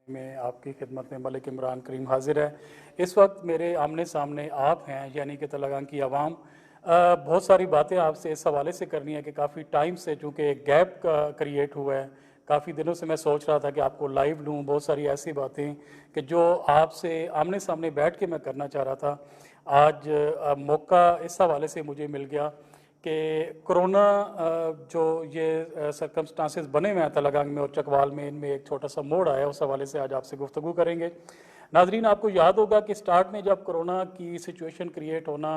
में आपकी खिदमत में मलिक इमरान करीम हाजिर है। इस वक्त मेरे आमने सामने आप हैं, यानी कि तेलंगाना की आवाम। बहुत सारी बातें आपसे इस हवाले से करनी है कि काफ़ी टाइम से चूँकि एक गैप क्रिएट हुआ है, काफ़ी दिनों से मैं सोच रहा था कि आपको लाइव लूँ। बहुत सारी ऐसी बातें कि जो आपसे आमने सामने बैठ के मैं करना चाह रहा था, आज मौका इस हवाले से मुझे मिल गया कि कोरोना जो ये सरकमस्टांसेस बने हुए हैं तेलंगाना में और चकवाल में, इनमें एक छोटा सा मोड़ आया, उस हवाले से आज आपसे गुफ्तगू करेंगे। नाजरीन, आपको याद होगा कि स्टार्ट में जब कोरोना की सिचुएशन क्रिएट होना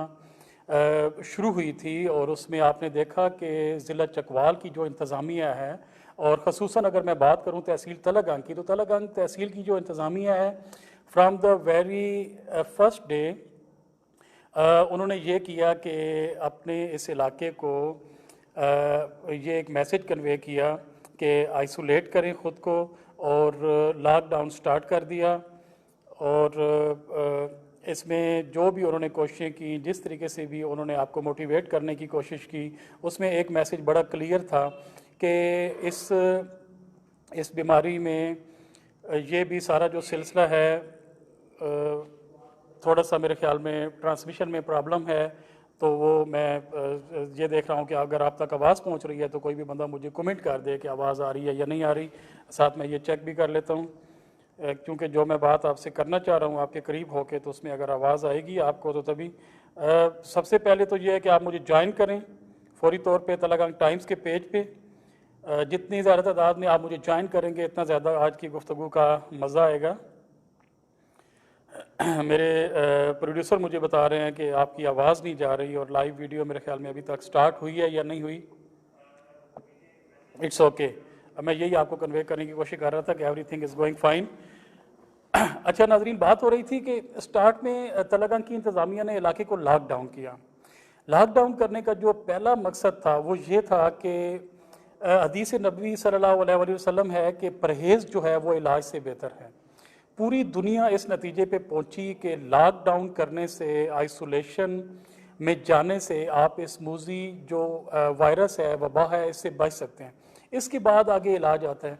शुरू हुई थी और उसमें आपने देखा कि ज़िला चकवाल की जो इंतज़ामिया है, और ख़ुसूसन अगर मैं बात करूँ तहसील तेलंगाना की, तो तेलंगाना तहसील की जो इंतज़ामिया है, from the very first day उन्होंने ये किया कि अपने इस इलाके को ये एक मैसेज कन्वे किया कि आइसोलेट करें ख़ुद को, और लॉकडाउन स्टार्ट कर दिया। और इसमें जो भी उन्होंने कोशिशें की, जिस तरीके से भी उन्होंने आपको मोटिवेट करने की कोशिश की, उसमें एक मैसेज बड़ा क्लियर था कि इस बीमारी में ये भी सारा जो सिलसिला है, थोड़ा सा मेरे ख्याल में ट्रांसमिशन में प्रॉब्लम है, तो वो मैं ये देख रहा हूँ कि अगर आप तक आवाज़ पहुँच रही है तो कोई भी बंदा मुझे कमेंट कर दे कि आवाज़ आ रही है या नहीं आ रही। साथ में ये चेक भी कर लेता हूँ, क्योंकि जो मैं बात आपसे करना चाह रहा हूँ आपके करीब होके, तो उसमें अगर आवाज़ आएगी आपको तो तभी। सबसे पहले तो ये है कि आप मुझे ज्वाइन करें फौरी तौर पे तेलंगाना टाइम्स के पेज पे। जितनी ज़्यादा तादाद में आप मुझे ज्वाइन करेंगे, इतना ज़्यादा आज की गुफ्तगू का मज़ा आएगा। मेरे प्रोड्यूसर मुझे बता रहे हैं कि आपकी आवाज़ नहीं जा रही, और लाइव वीडियो मेरे ख्याल में अभी तक स्टार्ट हुई है या नहीं हुई। It's okay. मैं यही आपको कन्वे करने की कोशिश कर रहा था कि एवरीथिंग इज़ गोइंग फाइन। अच्छा नाजरीन, बात हो रही थी कि स्टार्ट में तेलंगाना की इंतज़ामिया ने इलाके को लॉकडाउन किया। लॉकडाउन करने का जो पहला मकसद था वो ये था कि हदीस नबवी सल्लल्लाहु अलैहि वसल्लम है कि परहेज़ जो है वो इलाज से बेहतर है। पूरी दुनिया इस नतीजे पे पहुंची कि लॉकडाउन करने से, आइसोलेशन में जाने से आप इस मूजी जो वायरस है, वबा है, इससे बच सकते हैं। इसके बाद आगे इलाज आता है।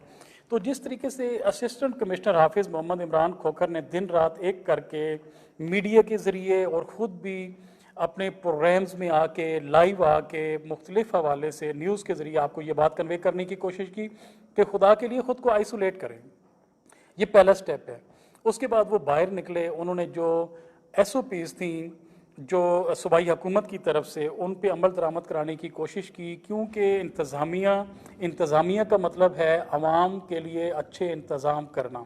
तो जिस तरीके से असिस्टेंट कमिश्नर हाफिज़ मोहम्मद इमरान खोखर ने दिन रात एक करके मीडिया के ज़रिए और ख़ुद भी अपने प्रोग्राम्स में आके, लाइव आके, मुख्तलिफ हवाले से न्यूज़ के ज़रिए आपको ये बात कन्वे करने की कोशिश की कि खुदा के लिए ख़ुद को आइसोलेट करें। ये पहला स्टेप है। उसके बाद वो बाहर निकले, उन्होंने जो SOPs थी जो सूबाई हुकूमत की तरफ से, उन पे अमल दरामद कराने की कोशिश की, क्योंकि इंतज़ामिया का मतलब है आवाम के लिए अच्छे इंतज़ाम करना।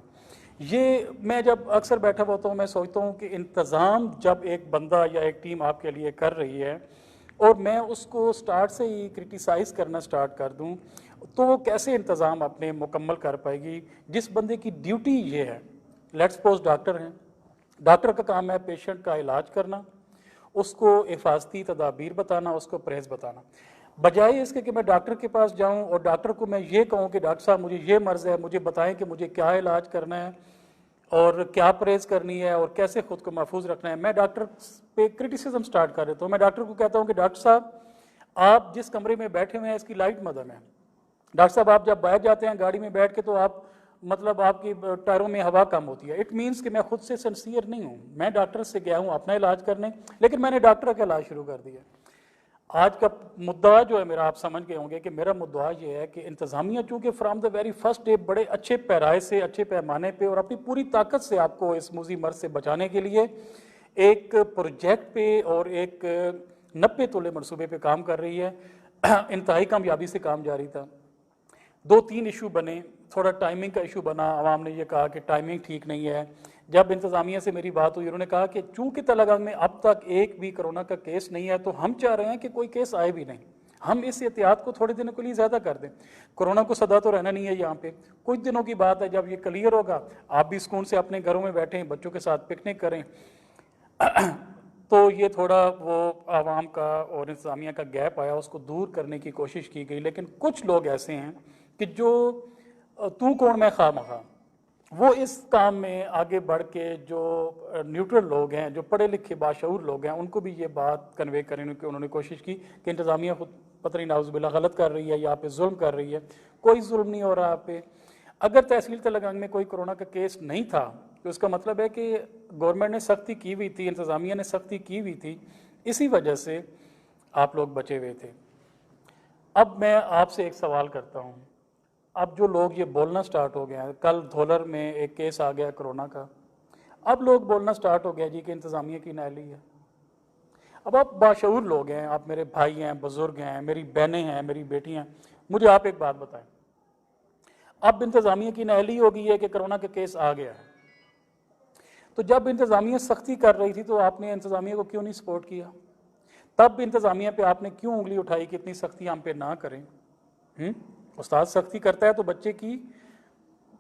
ये मैं जब अक्सर बैठा होता हूँ, मैं सोचता हूँ कि इंतज़ाम जब एक बंदा या एक टीम आपके लिए कर रही है और मैं उसको स्टार्ट से ही क्रिटिसाइज़ करना स्टार्ट कर दूँ, तो वो कैसे इंतज़ाम अपने मुकम्मल कर पाएगी। जिस बंदे की ड्यूटी ये है, लेट्स सपोज डॉक्टर हैं, डॉक्टर का काम है पेशेंट का इलाज करना, उसको हिफाजती तदाबीर बताना, उसको परहेज़ बताना। बजाय इसके कि मैं डॉक्टर के पास जाऊं और डॉक्टर को मैं ये कहूं कि डॉक्टर साहब मुझे ये मर्ज़ है, मुझे बताएं कि मुझे क्या इलाज करना है और क्या परहेज़ करनी है और कैसे ख़ुद को महफूज रखना है, मैं डॉक्टर पे क्रिटिसिज्म स्टार्ट कर देता हूँ। मैं डॉक्टर को कहता हूँ कि डॉक्टर साहब, आप जिस कमरे में बैठे हुए हैं इसकी लाइट मदम है। डॉक्टर साहब, आप जब बाहर जाते हैं गाड़ी में बैठ के, तो आप मतलब आपकी टायरों में हवा कम होती है। इट मीन्स कि मैं खुद से सिंसियर नहीं हूँ। मैं डॉक्टर से गया हूँ अपना इलाज करने, लेकिन मैंने डॉक्टर का इलाज शुरू कर दिया। आज का मुद्दा जो है मेरा, आप समझ गए होंगे कि मेरा मुद्दा ये है कि इंतज़ामिया चूँकि from the very first day बड़े अच्छे पैराए से, अच्छे पैमाने पे और अपनी पूरी ताकत से आपको इस मूजी मर्ज से बचाने के लिए एक प्रोजेक्ट पे और एक 90 तोले मनसूबे पे काम कर रही है। इंतहाई कामयाबी से काम जारी था। 2-3 इशू बने, थोड़ा टाइमिंग का इशू बना। आवाम ने ये कहा कि टाइमिंग ठीक नहीं है। जब इंतज़ामिया से मेरी बात हुई, उन्होंने कहा कि चूंकि तेलंगाना में अब तक एक भी कोरोना का केस नहीं है, तो हम चाह रहे हैं कि कोई केस आए भी नहीं, हम इस एहतियात को थोड़े दिनों के लिए ज़्यादा कर दें। कोरोना को सदा तो रहना नहीं है यहाँ पे, कुछ दिनों की बात है। जब ये क्लियर होगा, आप भी सुकून से अपने घरों में बैठें, बच्चों के साथ पिकनिक करें। तो ये थोड़ा वो आवाम का और इंतज़ामिया का गैप आया, उसको दूर करने की कोशिश की गई। लेकिन कुछ लोग ऐसे हैं कि जो तू कौन मैं खामखा, वो इस काम में आगे बढ़ के, जो न्यूट्रल लोग हैं, जो पढ़े लिखे बाशऊर लोग हैं, उनको भी ये बात कन्वे करने की उन्होंने कोशिश की कि इंतज़ामिया खुद पता नहीं नाउज़ुबिल्लाह गलत कर रही है, या पे जुल्म कर रही है। कोई जुल्म नहीं हो रहा आप पे। अगर तहसील तलगंग में कोई कोरोना का केस नहीं था तो उसका मतलब है कि गवर्नमेंट ने सख्ती की हुई थी, इंतज़ामिया ने सख्ती की हुई थी, इसी वजह से आप लोग बचे हुए थे। अब मैं आपसे एक सवाल करता हूँ, अब जो लोग ये बोलना स्टार्ट हो गए हैं, कल धौलर में एक केस आ गया कोरोना का, अब लोग बोलना स्टार्ट हो गया जी कि इंतज़ामिया की नाअहली है। अब आप बाशऊर लोग हैं, आप मेरे भाई हैं, बुजुर्ग हैं, मेरी बहनें हैं, मेरी बेटियां हैं, मुझे आप एक बात बताएं, अब इंतज़ामिया की नाअहली हो गई है कि कोरोना का केस आ गया है, तो जब इंतज़ामिया सख्ती कर रही थी तो आपने इंतज़ामिया को क्यों नहीं सपोर्ट किया? तब इंतज़ामिया पे आपने क्यों उंगली उठाई कि इतनी सख्ती हम पे ना करें? उस्ताद सख्ती करता है तो बच्चे की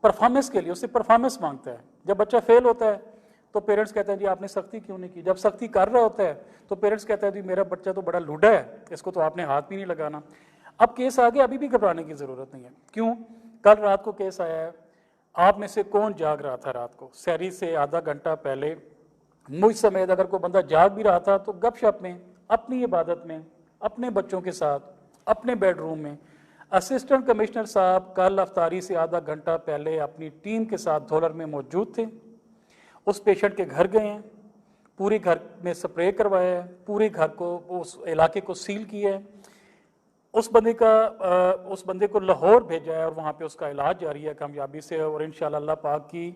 परफॉर्मेंस के लिए उससे परफॉर्मेंस मांगता है। जब बच्चा फेल होता है तो पेरेंट्स कहते हैं जी आपने सख्ती क्यों नहीं की। जब सख्ती कर रहा होता है तो पेरेंट्स कहते हैं जी मेरा बच्चा तो बड़ा लूडा है, इसको तो आपने हाथ भी नहीं लगाना। अब केस आ गया, अभी भी घबराने की ज़रूरत नहीं है। क्यों? कल रात को केस आया है, आप में से कौन जाग रहा था रात को? सहरी से आधा घंटा पहले मुझ समेत अगर कोई बंदा जाग भी रहा था तो गपशप में, अपनी इबादत में, अपने बच्चों के साथ, अपने बेडरूम में। असिस्टेंट कमिश्नर साहब कल अफ्तारी से आधा घंटा पहले अपनी टीम के साथ धौलर में मौजूद थे, उस पेशेंट के घर गए हैं, पूरे घर में स्प्रे करवाया है, पूरे घर को, उस इलाके को सील किया है, उस बंदे को लाहौर भेजा है और वहाँ पे उसका इलाज जारी है कामयाबी से, और इंशाअल्लाह अल्लाह पाक की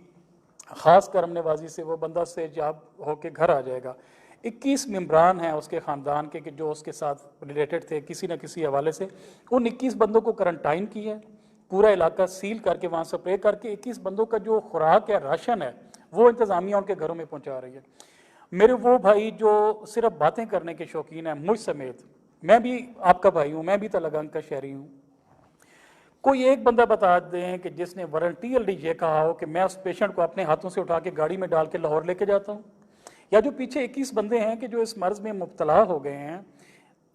ख़ास करम नवाजी से वो बंदा सेहतयाब होकर घर आ जाएगा। 21 मेम्बरान हैं उसके ख़ानदान के कि जो उसके साथ रिलेटेड थे किसी न किसी हवाले से, उन 21 बंदों को करंटाइन किया है, पूरा इलाका सील करके वहाँ स्प्रे करके 21 बंदों का जो खुराक है, राशन है, वो इंतज़ामिया उनके घरों में पहुँचा रही है। मेरे वो भाई जो सिर्फ बातें करने के शौकीन हैं, मुझ समेत, मैं भी आपका भाई हूँ, मैं भी तलगंग का शहरी हूँ, कोई एक बंदा बता दें कि जिसने वारंटियरली ये कहा हो कि मैं उस पेशेंट को अपने हाथों से उठा के गाड़ी में डाल के लाहौर लेके जाता हूँ। या जो पीछे 21 बंदे हैं कि जो इस मर्ज में मुब्तला हो गए हैं,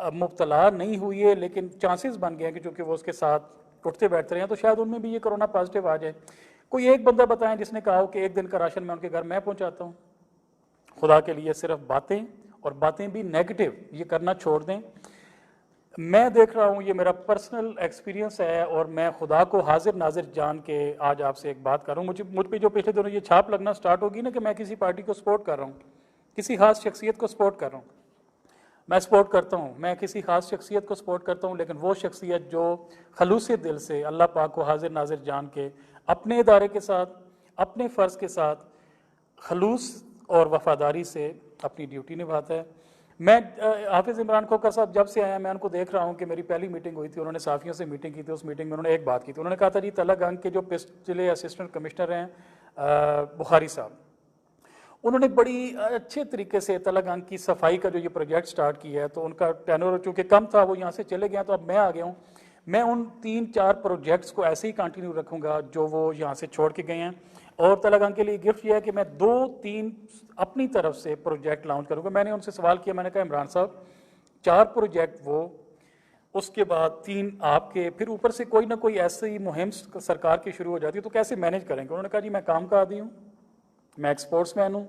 मुब्तला नहीं हुई है लेकिन चांसेस बन गए हैं कि चूँकि वो उसके साथ उठते बैठते रहे हैं तो शायद उनमें भी ये कोरोना पॉजिटिव आ जाए। कोई एक बंदा बताएं जिसने कहा हो कि एक दिन का राशन मैं उनके घर मैं पहुँचाता हूँ। खुदा के लिए सिर्फ बातें, और बातें भी नेगेटिव, ये करना छोड़ दें। मैं देख रहा हूँ, ये मेरा पर्सनल एक्सपीरियंस है और मैं खुदा को हाजिर नाजिर जान के आज आपसे एक बात कर रहा हूँ। मुझ पे जो पिछले दिनों ये छाप लगना स्टार्ट होगी ना कि मैं किसी पार्टी को सपोर्ट कर रहा हूँ, किसी खास शख्सियत को सपोर्ट कर रहा हूँ, मैं सपोर्ट करता हूँ, मैं किसी खास शख्सियत को सपोर्ट करता हूँ, लेकिन वो शख्सियत जो खलूस दिल से अल्लाह पाक को हाजिर नाजिर जान के अपने इदारे के साथ, अपने फ़र्ज़ के साथ खलूस और वफादारी से अपनी ड्यूटी निभाता है। मैं हाफिज़ इमरान खोखर साहब जब से आया मैं उनको देख रहा हूँ कि मेरी पहली मीटिंग हुई थी, उन्होंने साफ़ियों से मीटिंग की थी, उस मीटिंग में उन्होंने एक बात की थी, उन्होंने कहा था जी तलगंग के जो पिछले असिस्टेंट कमिश्नर हैं बुखारी साहब, उन्होंने बड़ी अच्छे तरीके से तलगंग की सफाई का जो ये प्रोजेक्ट स्टार्ट किया है, तो उनका टेनर चूँकि कम था वो यहाँ से चले गए, तो अब मैं आ गया हूँ। मैं उन 3-4 प्रोजेक्ट्स को ऐसे ही कंटिन्यू रखूँगा जो वो यहाँ से छोड़ के गए हैं, और तलगंग के लिए गिफ्ट ये है कि मैं 2-3 अपनी तरफ से प्रोजेक्ट लॉन्च करूँगा। मैंने उनसे सवाल किया, मैंने कहा इमरान साहब 4 प्रोजेक्ट वो, उसके बाद 3 आपके, फिर ऊपर से कोई ना कोई ऐसी मुहिम सरकार की शुरू हो जाती है तो कैसे मैनेज करेंगे? उन्होंने कहा जी मैं काम का आदी हूँ, मैं एक स्पोर्ट्समैन हूँ,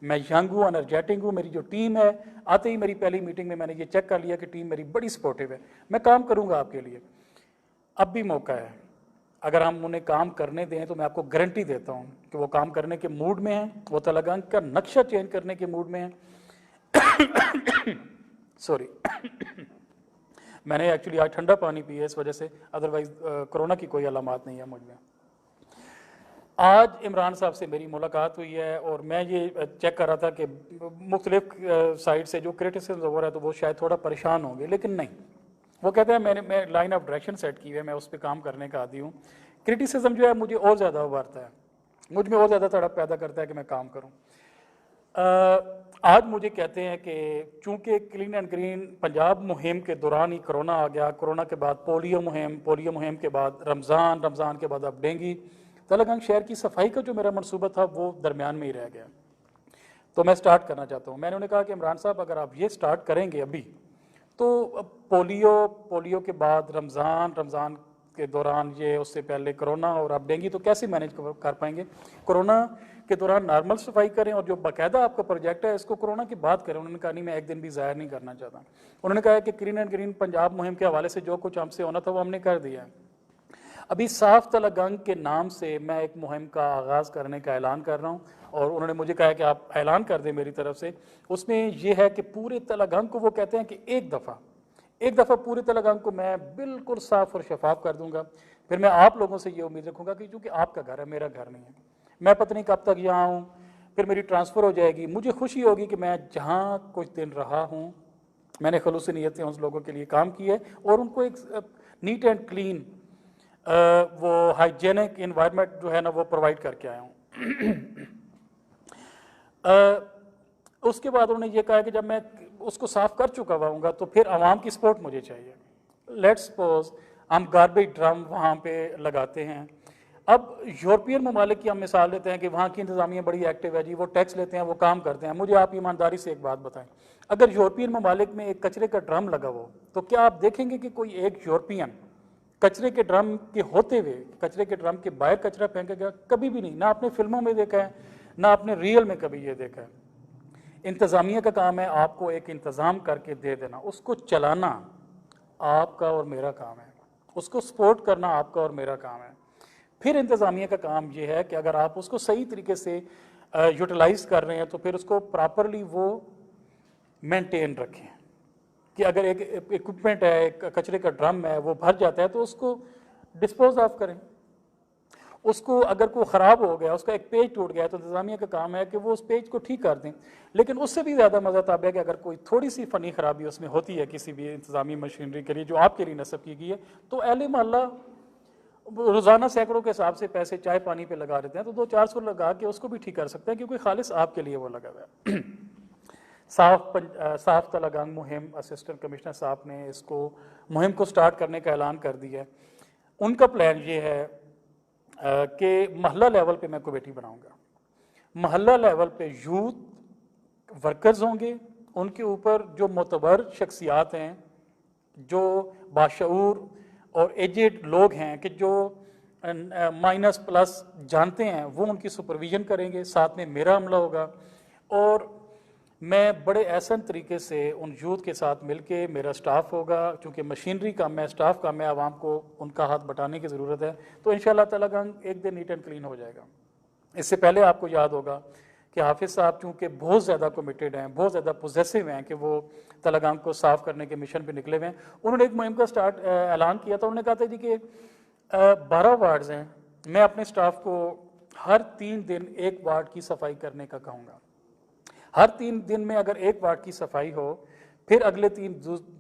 मैं यंग हूँ, एनर्जेटिक हूँ, मेरी जो टीम है, आते ही मेरी पहली मीटिंग में मैंने ये चेक कर लिया कि टीम मेरी बड़ी सपोर्टिव है, मैं काम करूँगा आपके लिए। अब भी मौका है, अगर हम उन्हें काम करने दें तो मैं आपको गारंटी देता हूँ कि वो काम करने के मूड में हैं, वो तलगंग का नक्शा चेंज करने के मूड में हैं। सॉरी मैंने एक्चुअली आज ठंडा पानी पिया इस वजह से, अदरवाइज कोरोना की कोई अलामात नहीं है मुझ में। आज इमरान साहब से मेरी मुलाकात हुई है और मैं ये चेक कर रहा था कि मुख्तलिफ साइड से जो क्रिटिसिज्म हो रहा है तो वो शायद थोड़ा परेशान होंगे, लेकिन नहीं, वो कहते हैं मैं लाइन ऑफ डायरेक्शन सेट की है, मैं उस पर काम करने का आदी हूँ। क्रिटिसिज्म जो है मुझे और ज़्यादा उभारता है, मुझ में और ज़्यादा तड़प पैदा करता है कि मैं काम करूँ। आज मुझे कहते हैं कि चूँकि क्लीन एंड ग्रीन पंजाब मुहिम के दौरान ही कोरोना आ गया, कोरोना के बाद पोलियो मुहिम के बाद रमज़ान के बाद अब डेंगू, तलगंग शहर की सफाई का जो मेरा मनसूबा था वो दरमियान में ही रह गया, तो मैं स्टार्ट करना चाहता हूँ। मैंने उन्हें कहा कि इमरान साहब अगर आप ये स्टार्ट करेंगे अभी तो पोलियो के बाद रमज़ान के दौरान ये, उससे पहले कोरोना और अब डेंगू, तो कैसे मैनेज कर पाएंगे? कोरोना के दौरान नॉर्मल सफाई करें और जो बाकायदा आपका प्रोजेक्ट है इसको कोरोना की बात करें। उन्होंने कहा नहीं मैं एक दिन भी ज़ाहिर नहीं करना चाहता। उन्होंने कहा कि क्लीन एंड ग्रीन पंजाब मुहिम के हवाले से जो कुछ हमसे होना था वो हमने कर दिया है। अभी साफ तलगंग के नाम से मैं एक मुहिम का आगाज़ करने का ऐलान कर रहा हूँ और उन्होंने मुझे कहा कि आप ऐलान कर दें मेरी तरफ से। उसमें यह है कि पूरे तलगंग को वो कहते हैं कि एक दफ़ा पूरे तलगंग को मैं बिल्कुल साफ और शफाफ कर दूंगा। फिर मैं आप लोगों से ये उम्मीद रखूंगा कि चूँकि आपका घर है, मेरा घर नहीं है, मैं पता नहीं कब तक यहाँ हूँ, फिर मेरी ट्रांसफ़र हो जाएगी। मुझे खुशी होगी कि मैं जहाँ कुछ दिन रहा हूँ, मैंने खलूस नीयत से उन लोगों के लिए काम किया है और उनको एक नीट एंड क्लीन वो हाइजेनिक इन्वायरमेंट जो है ना वो प्रोवाइड करके आया हूँ। उसके बाद उन्होंने ये कहा कि जब मैं उसको साफ कर चुका हुआऊँगा तो फिर आवाम की सपोर्ट मुझे चाहिए। लेट्स सपोज हम गार्बेज ड्रम वहाँ पे लगाते हैं। अब यूरोपियन ममालिक की हम मिसाल लेते हैं कि वहाँ की इंतज़ामिया बड़ी एक्टिव है जी, वो टैक्स लेते हैं, वो काम करते हैं। मुझे आप ईमानदारी से एक बात बताएं, अगर यूरोपियन ममालिक में एक कचरे का ड्रम लगा हो तो क्या आप देखेंगे कि कोई एक यूरोपियन कचरे के ड्रम के होते हुए कचरे के ड्रम के बाहर कचरा फेंकेगा? कभी भी नहीं। ना आपने फिल्मों में देखा है, ना आपने रियल में कभी ये देखा है। इंतज़ामिया का काम है आपको एक इंतज़ाम करके दे देना, उसको चलाना आपका और मेरा काम है, उसको सपोर्ट करना आपका और मेरा काम है। फिर इंतज़ामिया का काम ये है कि अगर आप उसको सही तरीके से यूटिलाइज कर रहे हैं तो फिर उसको प्रॉपरली वो मेंटेन रखें कि अगर एक इक्विपमेंट है, एक कचरे का ड्रम है, वो भर जाता है तो उसको डिस्पोज ऑफ करें। उसको अगर कोई ख़राब हो गया, उसका एक पेज टूट गया तो इंतज़ामिया का काम है कि वो उस पेज को ठीक कर दें। लेकिन उससे भी ज़्यादा मज़ा तब है कि अगर कोई थोड़ी सी फ़नी ख़राबी उसमें होती है किसी भी इंतज़ामी मशीनरी के लिए जो आपके लिए नस्ब की गई है, तो अहले मोहल्ला रोज़ाना सैकड़ों के हिसाब से पैसे चाय पानी पे लगा देते हैं, तो 200-400 लगा के उसको भी ठीक कर सकते हैं क्योंकि खालिस आपके लिए वो लगा हुआ है। साफ तलगंग मुहिम असिस्टेंट कमिश्नर साहब ने इसको मुहिम को स्टार्ट करने का ऐलान कर दिया है। उनका प्लान ये है कि महल्ला लेवल पे मैं कमेटी बनाऊंगा। महल्ला लेवल पे यूथ वर्कर्स होंगे, उनके ऊपर जो मोतबर शख्सियात हैं, जो बाशऊर और एजेड लोग हैं कि जो माइनस प्लस जानते हैं, वो उनकी सुपरविजन करेंगे। साथ में मेरा अमला होगा और मैं बड़े एहसन तरीके से उन यूथ के साथ मिलके, मेरा स्टाफ होगा, चूँकि मशीनरी का मैं स्टाफ का मैं आवाम को उनका हाथ बटाने की ज़रूरत है, तो इंशाअल्लाह ताला एक दिन नीट एंड क्लीन हो जाएगा। इससे पहले आपको याद होगा कि हाफिज़ साहब चूँकि बहुत ज़्यादा कमिटेड हैं, बहुत ज़्यादा पोजेसिव हैं कि वो तलगंग को साफ़ करने के मिशन पर निकले हुए हैं। उन्होंने एक मुहिम का ऐलान किया था। उन्होंने कहा था जी कि 12 वार्ड्स हैं, मैं अपने स्टाफ को हर 3 दिन एक वार्ड की सफाई करने का कहूँगा। हर 3 दिन में अगर एक वार्ड की सफाई हो, फिर अगले 3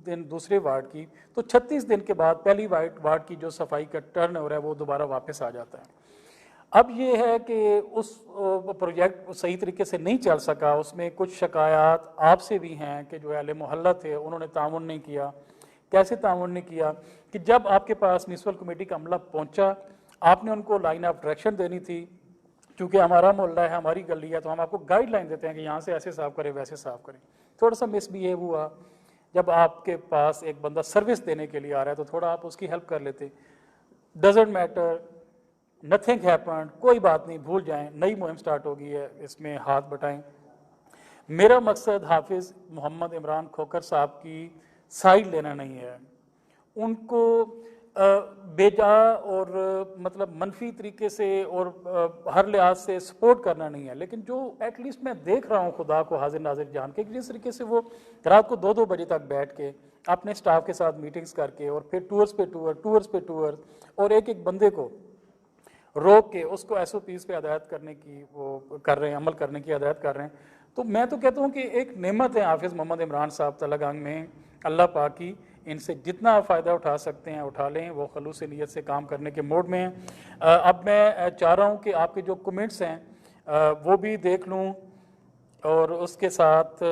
दिन दूसरे वार्ड की, तो 36 दिन के बाद पहली वार्ड की जो सफाई का टर्न हो रहा है वो दोबारा वापस आ जाता है। अब ये है कि उस प्रोजेक्ट सही तरीके से नहीं चल सका, उसमें कुछ शिकायत आपसे भी हैं कि जो अहले मोहल्ला थे उन्होंने ताउन नहीं किया। कैसे ताउन नहीं किया कि जब आपके पास म्यूनसिपल कमेटी का अमला पहुंचा, आपने उनको लाइन ऑफ डायरेक्शन देनी थी। क्योंकि हमारा मोहल्ला है, हमारी गली है, तो हम आपको गाइडलाइन देते हैं कि यहाँ से ऐसे साफ करें, वैसे साफ करें। थोड़ा सा मिसबिहेव हुआ, जब आपके पास एक बंदा सर्विस देने के लिए आ रहा है तो थोड़ा आप उसकी हेल्प कर लेते। डजेंट मैटर, नथिंग हैपेंड, कोई बात नहीं, भूल जाएं, नई मुहिम स्टार्ट हो गई है, इसमें हाथ बटाएं। मेरा मकसद हाफिज़ मोहम्मद इमरान खोखर साहब की साइड लेना नहीं है, उनको बेजा और मतलब मनफी तरीके से और हर लिहाज से सपोर्ट करना नहीं है। लेकिन जो एटलीस्ट मैं देख रहा हूँ खुदा को हाजिर नाजिर जान के, जिस तरीके से वो रात को 2-2 बजे तक बैठ के अपने स्टाफ के साथ मीटिंग्स करके और फिर टूर्स पे टूर और एक एक बंदे को रोक के उसको SOPs पे हदायत करने की वो कर रहे हैं, अमल करने की हदायत कर रहे हैं। तो मैं तो कहता हूँ कि एक नेमत है हाफिज़ मोहम्मद इमरान साहब तलगंग में, अल्लाह पाक की, इनसे जितना आप फ़ायदा उठा सकते हैं उठा लें। वो खलूस नीयत से काम करने के मोड में हैं। अब मैं चाह रहा हूँ कि आपके जो कमेंट्स हैं वो भी देख लूँ और उसके साथ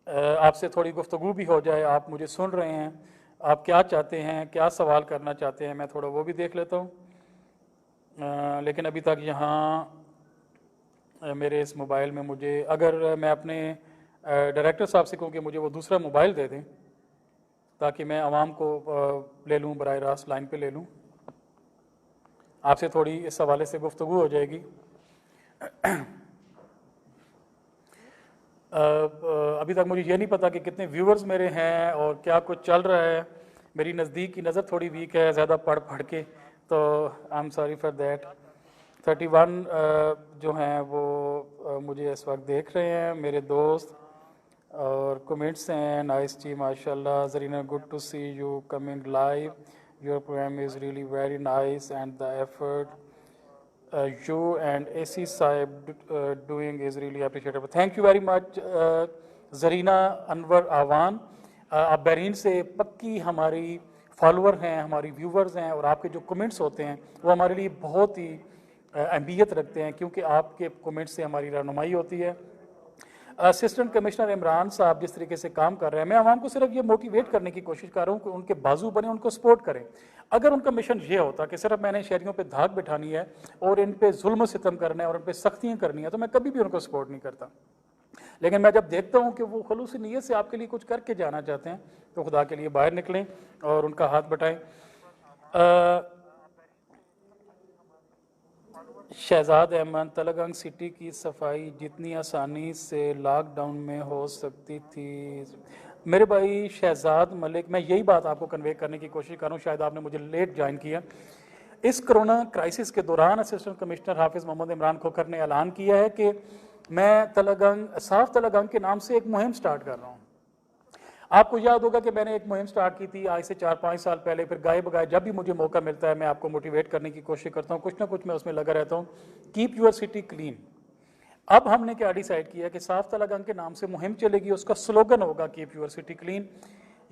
आपसे थोड़ी गुफ्तगू भी हो जाए। आप मुझे सुन रहे हैं, आप क्या चाहते हैं, क्या सवाल करना चाहते हैं, मैं थोड़ा वो भी देख लेता हूँ। लेकिन अभी तक यहाँ मेरे इस मोबाइल में मुझे, अगर मैं अपने डायरेक्टर साहब से कहूँ कि मुझे वो दूसरा मोबाइल दे दें ताकि मैं आवाम को ले लूँ, बराह रास्त लाइन पे ले लूँ, आपसे थोड़ी इस हवाले से गुफ्तगू हो जाएगी। अभी तक मुझे ये नहीं पता कि कितने व्यूअर्स मेरे हैं और क्या कुछ चल रहा है। मेरी नज़दीक की नज़र थोड़ी वीक है ज़्यादा पढ़ पढ़ के, तो I am sorry for that. 31 जो हैं वो मुझे इस वक्त देख रहे हैं मेरे दोस्त, और कमेंट्स हैं नाइस जी माशाल्लाह, Zarina good to see you coming live, your programme is really very nice and the effort you and AC Saib doing is really appreciable. Thank you very much Zarina Anwar Awan, आप बहरीन से पक्की हमारी फॉलोअर हैं, हमारी viewers हैं, और आपके जो कमेंट्स होते हैं वो हमारे लिए बहुत ही अहमियत रखते हैं, क्योंकि आपके कमेंट्स से हमारी रहनुमाई होती है। असिस्टेंट कमिश्नर इमरान साहब जिस तरीके से काम कर रहे हैं, मैं आवाम को सिर्फ ये मोटिवेट करने की कोशिश कर रहा हूँ कि उनके बाजू बने, उनको सपोर्ट करें। अगर उनका मिशन ये होता कि सिर्फ मैंने शहरियों पे धाक बिठानी है और इन पे जुल्म सितम करना है और इन पे सख्तियाँ करनी है, तो मैं कभी भी उनको सपोर्ट नहीं करता। लेकिन मैं जब देखता हूँ कि वो खलूसी नीयत से आपके लिए कुछ करके जाना चाहते हैं, तो खुदा के लिए बाहर निकलें और उनका हाथ बटाएं। शहजाद अहमद, तलगंग सिटी की सफाई जितनी आसानी से लॉकडाउन में हो सकती थी। मेरे भाई शहजाद मलिक, मैं यही बात आपको कन्वे करने की कोशिश कर रहा हूँ, शायद आपने मुझे लेट ज्वाइन किया। इस कोरोना क्राइसिस के दौरान असिस्टेंट कमिश्नर हाफिज़ मोहम्मद इमरान खोखर ने ऐलान किया है कि मैं तलगंग साफ तलगंग के नाम से एक मुहिम स्टार्ट कर रहा हूँ। आपको याद होगा कि मैंने एक मुहिम स्टार्ट की थी आज से 4-5 साल पहले, फिर गाए बगाए जब भी मुझे मौका मिलता है मैं आपको मोटिवेट करने की कोशिश करता हूँ, कुछ ना कुछ मैं उसमें लगा रहता हूँ। Keep your city clean. अब हमने क्या डिसाइड किया कि साफ तलगंग के नाम से मुहिम चलेगी, उसका स्लोगन होगा keep your city clean.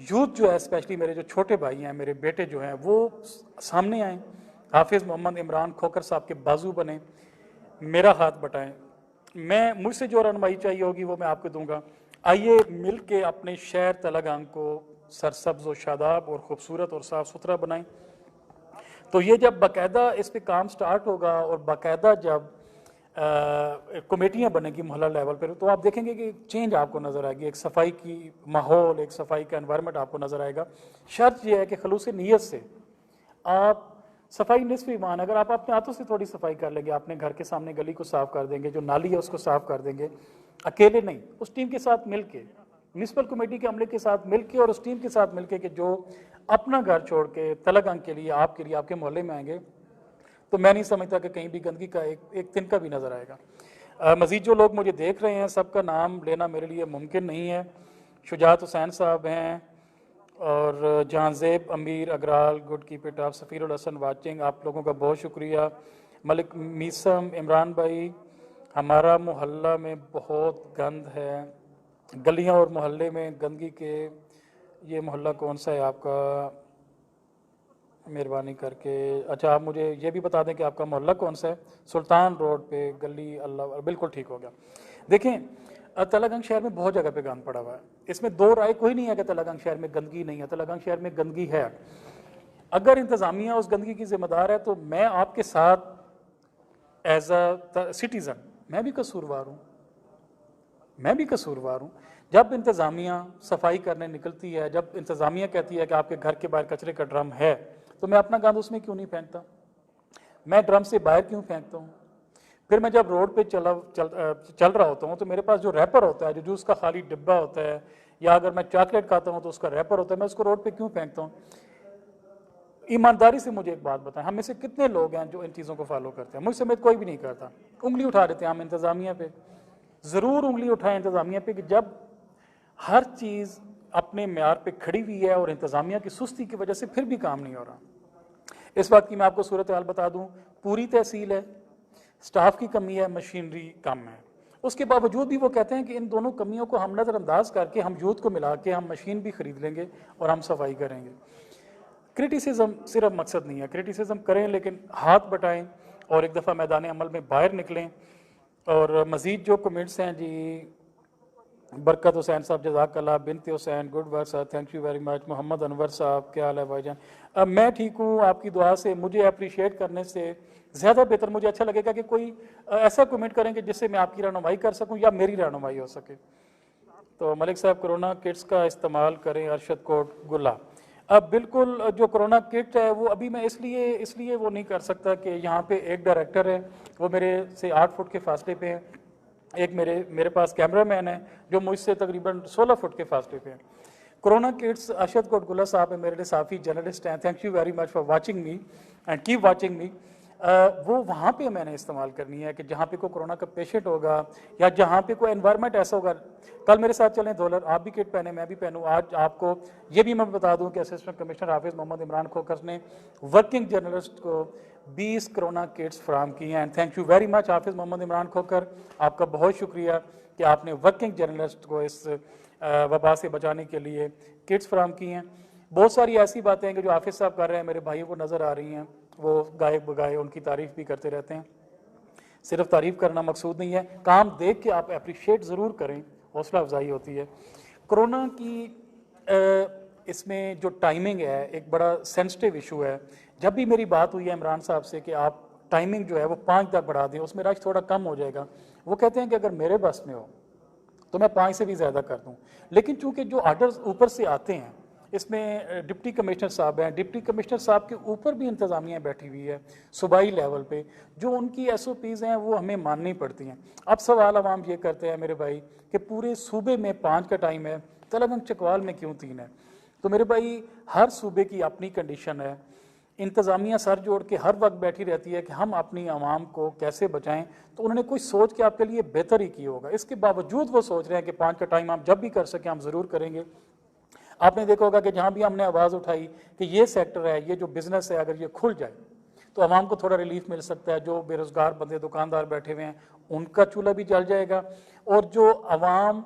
Youth जो है, स्पेशली मेरे जो छोटे भाई हैं, मेरे बेटे जो हैं, वो सामने आएँ, हाफिज़ मोहम्मद इमरान खोखर साहब के बाजू बने, मेरा हाथ बटाएं, मैं मुझसे जो रहनुमाई चाहिए होगी वो मैं आपको दूंगा। आइए मिल के अपने शहर तलगंग को सरसब्ज और शादाब और ख़ूबसूरत और साफ़ सुथरा बनाएं। तो ये जब बाकायदा इस पे काम स्टार्ट होगा और बाकायदा जब कमेटियाँ बनेगी मोहल्ला लेवल पर, तो आप देखेंगे कि चेंज आपको नज़र आएगी, एक सफाई की माहौल, एक सफाई का एनवायरनमेंट आपको नज़र आएगा। शर्त यह है कि खलूसी नीयत से आप सफाई निस्फ ईमान, अगर आप अपने हाथों से थोड़ी सफाई कर लेंगे, अपने घर के सामने गली को साफ कर देंगे, जो नाली है उसको साफ कर देंगे, अकेले नहीं, उस टीम के साथ मिलके, म्यूनसिपल कमेटी के अमले के साथ मिलके और उस टीम के साथ मिलके कि जो अपना घर छोड़ के तलगंग के लिए, आपके मोहल्ले में आएंगे, तो मैं नहीं समझता कि कहीं भी गंदगी का एक तिनका भी नजर आएगा। मजीद जो लोग मुझे देख रहे हैं, सबका नाम लेना मेरे लिए मुमकिन नहीं है। शुजात हुसैन साहब हैं, और Jahanzeb Amir Agral, good keep it up, Safirul Hasan watching, आप लोगों का बहुत शुक्रिया। मलिक मीसम, इमरान भाई, हमारा मोहल्ला में बहुत गंद है, गलियां और मोहल्ले में गंदगी के, ये मोहल्ला कौन सा है आपका, मेहरबानी करके अच्छा आप मुझे ये भी बता दें कि आपका मोहल्ला कौन सा है। सुल्तान रोड पे गली, अल्लाह, बिल्कुल ठीक हो गया। देखें, तलगंग शहर में बहुत जगह पे गंद पड़ा हुआ है, इसमें दो राय कोई नहीं है कि तलगंग शहर में गंदगी नहीं है, तलगंग शहर में गंदगी है। अगर इंतज़ामिया उस गंदगी की जिम्मेदार है, तो मैं आपके साथ एज अ सिटीज़न मैं भी कसूरवार हूँ। जब इंतज़ामिया सफाई करने निकलती है, जब इंतज़ामिया कहती है कि आपके घर के बाहर कचरे का ड्रम है, तो मैं अपना गंद उसमें क्यों नहीं फेंकता, मैं ड्रम से बाहर क्यों फेंकता हूँ। फिर मैं जब रोड पे चल रहा होता हूँ, तो मेरे पास जो रैपर होता है, जो जूस का खाली डिब्बा होता है, या अगर मैं चॉकलेट खाता हूँ तो उसका रैपर होता है, मैं उसको रोड पे क्यों फेंकता हूँ। ईमानदारी से मुझे एक बात बताएं, हम में से कितने लोग हैं जो इन चीज़ों को फॉलो करते हैं। मुझ समेत कोई भी नहीं करता। उंगली उठा देते हैं हम इंतज़ामिया पे, ज़रूर उंगली उठाएं इंतज़ामिया पे कि जब हर चीज़ अपने म्यार पे खड़ी हुई है और इंतज़ामिया की सुस्ती की वजह से फिर भी काम नहीं हो रहा। इस बात की मैं आपको सूरत हाल बता दूँ, पूरी तहसील है, स्टाफ की कमी है, मशीनरी कम है, उसके बावजूद भी वो कहते हैं कि इन दोनों कमियों को हम नज़रअंदाज करके, हम यूथ को मिला के हम मशीन भी खरीद लेंगे और हम सफाई करेंगे। क्रिटिसिज्म सिर्फ मकसद नहीं है, क्रिटिसिज्म करें लेकिन हाथ बटाएं और एक दफ़ा मैदान अमल में बाहर निकलें। और मज़ीद जो कमेंट्स हैं जी, बरकत हुसैन साहब जज़ाकल्लाह, Binte Hussain good work sir, thank you very much. Mohammad Anwar sahab, क्या हाल है भाईजान। मैं ठीक हूँ, आपकी दुआ से मुझे अप्रिशिएट करने से ज़्यादा बेहतर मुझे अच्छा लगेगा कि कोई ऐसा कमेंट करेंगे जिससे मैं आपकी रहनुमाई कर सकूँ या मेरी रहनुमाई हो सके। तो मलिक साहब, कोरोना किट्स का इस्तेमाल करें, अरशद कोट गुला। अब बिल्कुल जो कोरोना किट है वो अभी मैं इसलिए वो नहीं कर सकता कि यहाँ पे एक डायरेक्टर है, वो मेरे से 8 फुट के फासले पे है, एक मेरे पास कैमरामैन है जो मुझसे तकरीबन 16 फुट के फासले पे है। कोरोना किड्स, अरशद कोटगुला साहब है मेरे लिए साफ़ी जर्नलिस्ट हैं, thank you very much for watching me and keep watching me. वो वहाँ पे मैंने इस्तेमाल करनी है कि जहाँ पे कोई कोरोना का पेशेंट होगा या जहाँ पे कोई एनवायरनमेंट ऐसा होगा। कल मेरे साथ चलें डॉलर, आप भी किट पहने, मैं भी पहनूँ। आज आपको ये भी मैं बता दूँ कि असिस्टेंट कमिश्नर हाफिज़ मोहम्मद इमरान खोकर ने वर्किंग जर्नलिस्ट को 20 कोरोना किट्स फराहम की हैं। And thank you very much हाफिज़ मोहम्मद इमरान खोकर, आपका बहुत शुक्रिया कि आपने वर्किंग जर्नलिस्ट को इस वबा से बचाने के लिए किट्स फराहम की हैं। बहुत सारी ऐसी बातें हैं कि जो हाफिज़ साहब कर रहे हैं मेरे भाइयों को नज़र आ रही हैं, वो गाए बगाए उनकी तारीफ़ भी करते रहते हैं। सिर्फ तारीफ़ करना मकसूद नहीं है, काम देख के आप अप्रिशिएट ज़रूर करें, हौसला अफजाई होती है। कोरोना की इसमें जो टाइमिंग है एक बड़ा सेंसिटिव इशू है। जब भी मेरी बात हुई है इमरान साहब से कि आप टाइमिंग जो है वो 5 तक बढ़ा दें, उसमें रश थोड़ा कम हो जाएगा, वो कहते हैं कि अगर मेरे बस में हो तो मैं 5 से भी ज़्यादा कर दूं। लेकिन चूंकि जो आर्डर्स ऊपर से आते हैं, इसमें डिप्टी कमिश्नर साहब हैं, डिप्टी कमिश्नर साहब के ऊपर भी इंतज़ामिया बैठी हुई है सूबाई लेवल पे, जो उनकी SOPs हैं वो हमें माननी पड़ती हैं। अब सवाल अवाम ये करते हैं मेरे भाई कि पूरे सूबे में 5 का टाइम है, तलगंग चकवाल में क्यों 3 है? तो मेरे भाई हर सूबे की अपनी कंडीशन है, इंतज़ामिया सर जोड़ के हर वक्त बैठी रहती है कि हम अपनी आवाम को कैसे बचाएं। तो उन्होंने कोई सोच के आपके लिए बेहतर ही किया होगा, इसके बावजूद वो सोच रहे हैं कि 5 का टाइम हम जब भी कर सकें हम ज़रूर करेंगे। आपने देखा होगा कि जहाँ भी हमने आवाज़ उठाई कि ये सेक्टर है, ये जो बिज़नेस है, अगर ये खुल जाए तो आवाम को थोड़ा रिलीफ मिल सकता है। जो बेरोज़गार बंदे दुकानदार बैठे हुए हैं उनका चूल्हा भी जल जाएगा, और जो आवाम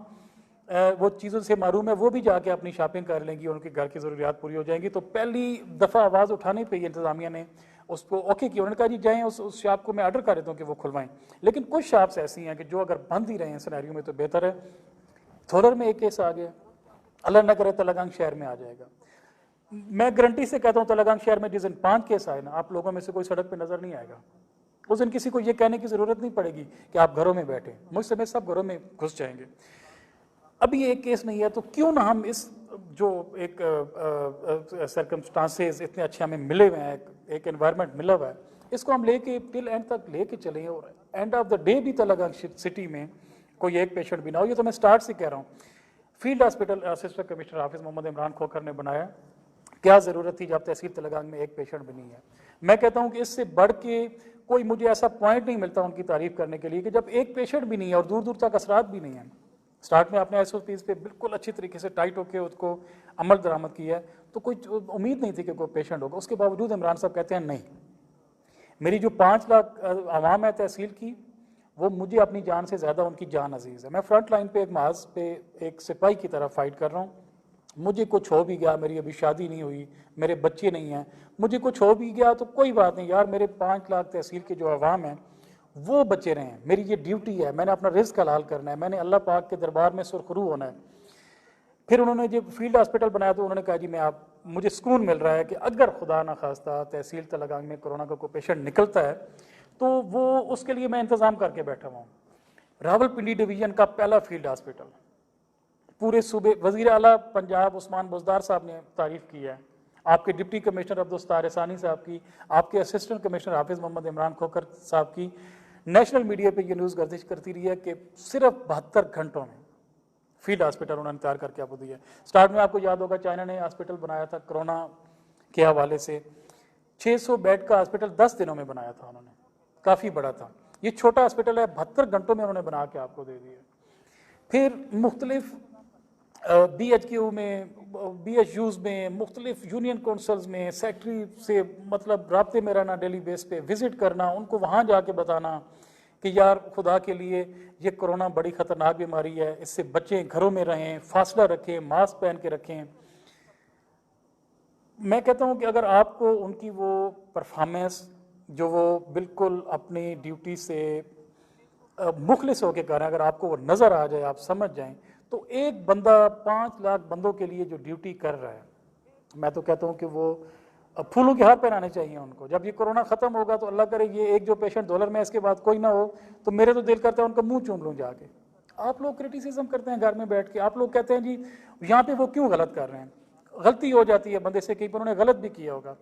वो चीज़ों से मारूम है वो भी जाके अपनी शॉपिंग कर लेंगी, उनके घर की ज़रूरियात पूरी हो जाएंगी। तो पहली दफ़ा आवाज़ उठाने पे इंतज़ामिया ने उसको ओके किया, उन्होंने कहा जी जाएँ उस शॉप को मैं ऑर्डर कर देता हूँ कि वो खुलवाएं। लेकिन कुछ शॉप्स ऐसी हैं कि जो अगर बंद ही रहे हैं सिनेरियो में तो बेहतर है। थोरर में एक केस आ गया, अल्लाह न करे तलगंग शहर में आ जाएगा। मैं गारंटी से कहता हूँ तलगंग शहर में जिस दिन 5 केस आए ना, आप लोगों में से कोई सड़क पर नजर नहीं आएगा। उस दिन किसी को ये कहने की जरूरत नहीं पड़ेगी कि आप घरों में बैठे, मुझ समय सब घरों में घुस जाएंगे। अभी एक केस नहीं है तो क्यों ना हम इस जो एक सर्कमस्टांसेस इतने अच्छे हमें मिले हुए हैं, एक एनवायरनमेंट मिला हुआ है, इसको हम लेके टिल एंड तक लेके चलें, और एंड ऑफ द डे भी तलगंग सिटी में कोई एक पेशेंट भी ना हो। ये तो मैं स्टार्ट से कह रहा हूँ। फील्ड हॉस्पिटल असिस्टेंट कमिश्नर हाफिज़ मोहम्मद इमरान खोकर ने बनाया, क्या ज़रूरत थी जब तहसील तलगंग में एक पेशेंट भी नहीं है। मैं कहता हूँ कि इससे बढ़ के कोई मुझे ऐसा पॉइंट नहीं मिलता उनकी तारीफ करने के लिए कि जब एक पेशेंट भी नहीं है और दूर दूर तक असरात भी नहीं है। स्टार्ट में आपने SOPs पे बिल्कुल अच्छी तरीके से टाइट होकर उसको अमल दरामद किया है, तो कोई उम्मीद नहीं थी कि कोई पेशेंट होगा। उसके बावजूद इमरान साहब कहते हैं नहीं, मेरी जो 5 लाख आवाम है तहसील की, वो मुझे अपनी जान से ज़्यादा उनकी जान अजीज़ है। मैं फ्रंट लाइन पे एक माज पे एक सिपाही की तरह फाइट कर रहा हूँ। मुझे कुछ हो भी गया, मेरी अभी शादी नहीं हुई, मेरे बच्चे नहीं हैं, मुझे कुछ हो भी गया तो कोई बात नहीं यार, मेरे 5 लाख तहसील के जो आवाम हैं वो बचे रहें। मेरी ये ड्यूटी है, मैंने अपना रिस्क हलाल करना है, मैंने अल्लाह पाक के दरबार में सुरखरू होना है। फिर उन्होंने जब फील्ड हॉस्पिटल बनाया तो उन्होंने कहा जी मैं आप मुझे सुकून मिल रहा है कि अगर खुदा ना खास्ता तहसील तलगंग में कोरोना का कोई पेशेंट निकलता है तो वो उसके लिए मैं इंतज़ाम करके बैठा हुआ हूँ। रावलपिंडी डिवीज़न का पहला फील्ड हॉस्पिटल पूरे सूबे, वज़ीर आला पंजाब उस्मान बुज़दार साहब ने तारीफ़ की है, आपके डिप्टी कमिश्नर अब्दुस्तार एहसानी साहब की, आपके असिस्टेंट कमिश्नर हाफिज़ मोहम्मद इमरान खोकर साहब की। नेशनल मीडिया पे ये न्यूज़ गर्दिश करती रही है कि सिर्फ 72 घंटों में फील्ड हॉस्पिटल उन्होंने तैयार करके आपको दिया। स्टार्ट में आपको याद होगा चाइना ने हॉस्पिटल बनाया था कोरोना के हवाले से, 600 बेड का हॉस्पिटल 10 दिनों में बनाया था उन्होंने, काफ़ी बड़ा था। ये छोटा हॉस्पिटल है, 72 घंटों में उन्होंने बना के आपको दे दिया। फिर मुख्तलिफ BHQ में, BHUs में, मुख्तलिफ यूनियन काउंसिल्स में सेक्रेटरी से मतलब राब्ते में रहना, डेली बेस पे विज़िट करना, उनको वहाँ जाके बताना कि यार खुदा के लिए ये कोरोना बड़ी ख़तरनाक बीमारी है, इससे बचें, घरों में रहें, फासला रखें, मास्क पहन के रखें। मैं कहता हूँ कि अगर आपको उनकी वो परफॉर्मेंस जो वो बिल्कुल अपनी ड्यूटी से मुखलिस होकर कर रहे हैं, अगर आपको वो नज़र आ जाए, आप समझ जाएं, तो एक बंदा 5 लाख बंदों के लिए जो ड्यूटी कर रहा है, मैं तो कहता हूँ कि वो फूलों के हार पहनाने चाहिए उनको। जब ये कोरोना ख़त्म होगा तो अल्लाह करे ये एक जो पेशेंट डॉलर में इसके बाद कोई ना हो, तो मेरे तो दिल करता है उनका मुंह चूम लूँ जाके। आप लोग क्रिटिसिज्म करते हैं घर में बैठ के, आप लोग कहते हैं जी यहाँ पे वो क्यों गलत कर रहे हैं। गलती हो जाती है बंदे से, कहीं पर उन्होंने गलत भी किया होगा,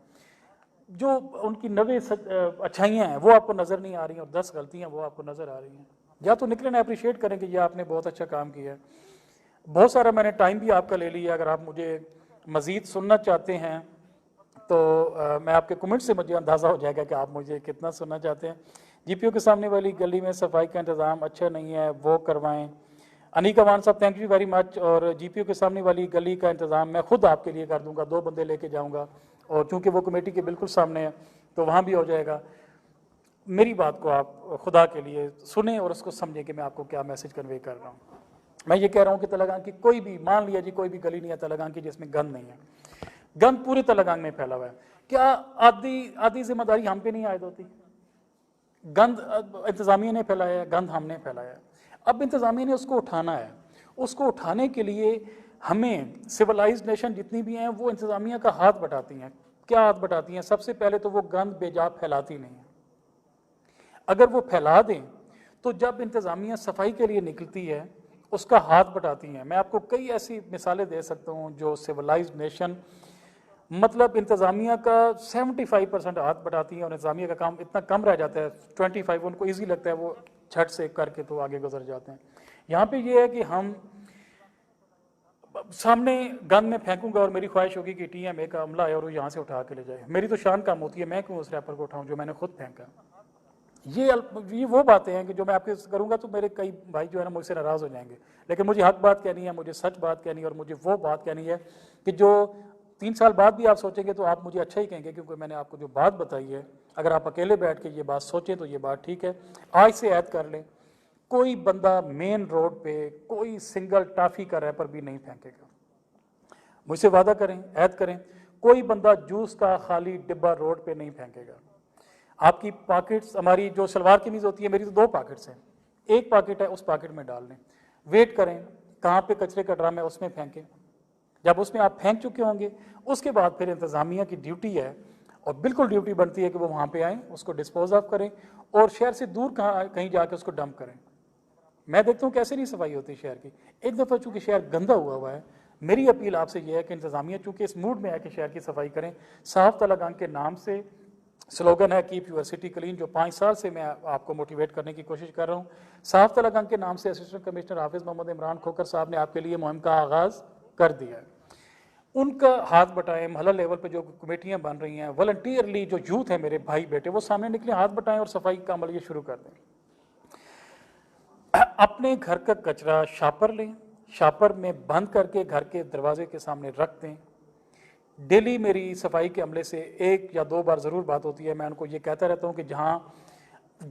जो उनकी 90 अच्छाइयाँ हैं वो आपको नज़र नहीं आ रही हैं और 10 गलतियाँ वो आपको नज़र आ रही हैं। या तो निकले ना अप्रिशिएट करें कि यह आपने बहुत अच्छा काम किया है। बहुत सारा मैंने टाइम भी आपका ले लिया, अगर आप मुझे मज़ीद सुनना चाहते हैं तो मैं आपके कमेंट से मुझे अंदाज़ा हो जाएगा कि आप मुझे कितना सुनना चाहते हैं। जीपीओ के सामने वाली गली में सफाई का इंतज़ाम अच्छा नहीं है, वो करवाएं। अनीक अवान साहब थैंक यू वेरी मच। और जीपीओ के सामने वाली गली का इंतज़ाम मैं खुद आपके लिए कर दूंगा, 2 बंदे लेके जाऊंगा, और चूंकि वो कमेटी के बिल्कुल सामने है तो वहाँ भी हो जाएगा। मेरी बात को आप खुदा के लिए सुने और उसको समझें कि मैं आपको क्या मैसेज कन्वे कर रहा हूँ। मैं ये कह रहा हूँ कि तलगांग की कोई भी, मान लिया जी कोई भी गली नहीं है तलगांग की जिसमें गंद नहीं है, गंद पूरे तलगांग में फैला हुआ है, क्या आधी जिम्मेदारी हम पे नहीं आयद होती? गंद इंतजामिया ने फैलाया है, गंद हमने फैलाया है, अब इंतजामिया ने उसको उठाना है। उसको उठाने के लिए हमें सिविलाइज्ड नेशन जितनी भी हैं वो इंतजामिया का हाथ बटाती हैं। क्या हाथ बटाती हैं? सबसे पहले तो वो गंद बेजा फैलाती नहीं है। अगर वो फैला दें तो जब इंतजामिया सफाई के लिए निकलती है उसका हाथ बटाती हैं। मैं आपको कई ऐसी मिसालें दे सकता हूँ जो सिविलाइज्ड नेशन, मतलब इंतज़ामिया का 75% हाथ बटाती हैं और इंतज़ामिया का काम इतना कम रह जाता है, 25 उनको ईजी लगता है, वो झट से करके तो आगे गुजर जाते हैं। यहाँ पे ये है कि हम सामने गन में फेंकूंगा और मेरी ख्वाहिश होगी कि TMA का अमला है और वो यहाँ से उठा के ले जाए। मेरी तो शान काम होती है, मैं क्यों उस रैपर को उठाऊँ जो मैंने खुद फेंका। ये वो बातें हैं कि जो मैं आपके करूंगा तो मेरे कई भाई जो है ना मुझसे नाराज़ हो जाएंगे, लेकिन मुझे हक बात कहनी है, मुझे सच बात कहनी है, और मुझे वो बात कहनी है कि जो 3 साल बाद भी आप सोचेंगे तो आप मुझे अच्छा ही कहेंगे, क्योंकि मैंने आपको जो बात बताई है, अगर आप अकेले बैठ के ये बात सोचें तो ये बात ठीक है। आज से ऐद कर लें, कोई बंदा मेन रोड पे कोई सिंगल टाफी का रैपर भी नहीं फेंकेगा। मुझसे वादा करें, ऐद करें, कोई बंदा जूस का खाली डिब्बा रोड पे नहीं फेंकेगा। आपकी पॉकेट्स, हमारी जो सलवार कमीज होती है, मेरी तो 2 पॉकेट्स हैं, एक पॉकेट है उस पॉकेट में डाल लें, वेट करें कहाँ पे कचरे का ड्रम है उसमें फेंकें। जब उसमें आप फेंक चुके होंगे उसके बाद फिर इंतज़ामिया की ड्यूटी है, और बिल्कुल ड्यूटी बनती है कि वो वहाँ पे आएँ, उसको डिस्पोज ऑफ करें और शहर से दूर कहीं जाके उसको डंप करें। मैं देखता हूँ कैसे नहीं सफाई होती शहर की। एक दफ़ा चूँकि शहर गंदा हुआ है, मेरी अपील आपसे यह है कि इंतज़ामिया चूँकि इस मूड में है कि शहर की सफाई करें, साफ तलगांग के नाम से स्लोगन है कीप यूर सिटी क्लीन, जो 5 साल से मैं आपको मोटिवेट करने की कोशिश कर रहा हूँ। साफ तलगांग के नाम से असिस्टेंट कमिश्नर हाफिज मोहम्मद इमरान खोकर साहब ने आपके लिए मुहिम का आगाज़ कर दिया है। उनका हाथ बटाएं, महल्ला लेवल पे जो कमेटियां बन रही हैं, वॉलंटियरली जो यूथ है मेरे भाई बेटे, वो सामने निकले, हाथ बटाएं और सफाई का अमल ये शुरू कर दें। अपने घर का कचरा शापर लें, शापर में बंद करके घर के दरवाजे के सामने रख दें। डेली मेरी सफाई के अमले से 1 या 2 बार ज़रूर बात होती है। मैं उनको ये कहता रहता हूँ कि जहाँ